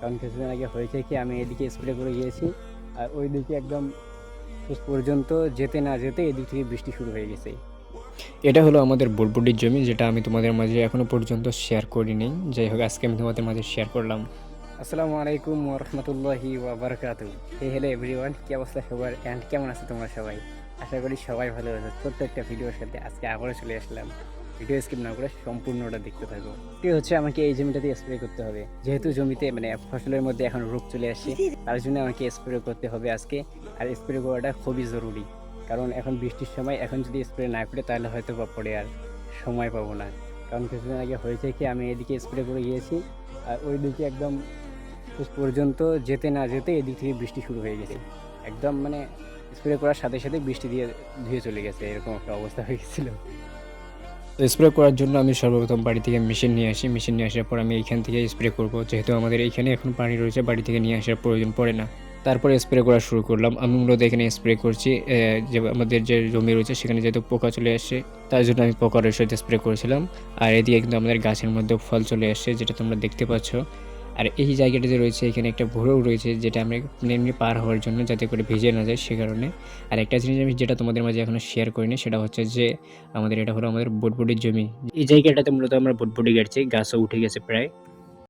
কারণ কিছুদিন আগে হয়েছে কি আমি এদিকে স্প্রে করে গিয়েছি আর ওইদিকে একদম শেষ পর্যন্ত যেতে না যেতে এদিক থেকে বৃষ্টি শুরু হয়ে গেছে। এটা হলো আমাদের বরবটির জমি, যেটা আমি তোমাদের মাঝে এখনো পর্যন্ত শেয়ার করিনি। যাই হোক, আজকে আমি তোমাদের মাঝে শেয়ার করলাম। আসসালামু আলাইকুম ওয়া রাহমাতুল্লাহি ওয়া বারাকাতুহু। হ্যালো এভরিওয়ান, কি অবস্থা সবার এন্ড কেমন আছো তোমরা সবাই? আশা করি সবাই ভালো আছো। ছোট্ট একটা ভিডিওর সাথে আজকে আবারও চলে আসলাম। ভিডিও স্কিপ না করে সম্পূর্ণটা দেখতে থাকো। এটি হচ্ছে আমাকে এই জমিটাতে স্প্রে করতে হবে, যেহেতু জমিতে মানে ফসলের মধ্যে এখন রোগ চলে আসছে, তার জন্য আমাকে স্প্রে করতে হবে আজকে। আর স্প্রে করাটা খুবই জরুরি, কারণ এখন বৃষ্টির সময়, এখন যদি স্প্রে না করে তাহলে হয়তো বা পরে আর সময় পাবো না। কারণ কিছুদিন আগে হয়েছে কি আমি এদিকে স্প্রে করে গিয়েছি আর ওইদিকে একদম শেষ পর্যন্ত যেতে না যেতে এদিক থেকে বৃষ্টি শুরু হয়ে গেছে। একদম মানে স্প্রে করার সাথে সাথে বৃষ্টি দিয়ে ধুয়ে চলে গেছে, এরকম একটা অবস্থা হয়ে গেছিল। তো স্প্রে করার জন্য আমি সর্বপ্রথম বাড়ি থেকে মেশিন নিয়ে আসি। মেশিন নিয়ে আসার পর আমি এইখান থেকে স্প্রে করব, যেহেতু আমাদের এইখানে এখন পানি রয়েছে, বাড়ি থেকে নিয়ে আসার প্রয়োজন পড়ে না। তারপরে স্প্রে করা শুরু করলাম। আমি মূলত এখানে স্প্রে করছি যে আমাদের যে জমি রয়েছে সেখানে যেহেতু পোকা চলে আসছে, তার জন্য আমি পোকার ওষুধ স্প্রে করেছিলাম। আর এদিকে কিন্তু আমাদের গাছের মধ্যে ফল চলে আসছে, যেটা তোমরা দেখতে পাচ্ছ। আর এই জায়গাটা যে রয়েছে, এখানে একটা ভুঁড়ো রয়েছে, যেটা আমরা এমনি পার হওয়ার জন্য, যাতে করে ভিজে না যায় সে কারণে। আর একটা জিনিস আমি যেটা তোমাদের মাঝে এখনো শেয়ার করিনি, সেটা হচ্ছে যে আমাদের এটা হলো আমাদের বটবটির জমি। এই জায়গাটাতে মূলত আমরা বটবটি গাড়ছি, গাছও উঠে গেছে প্রায়।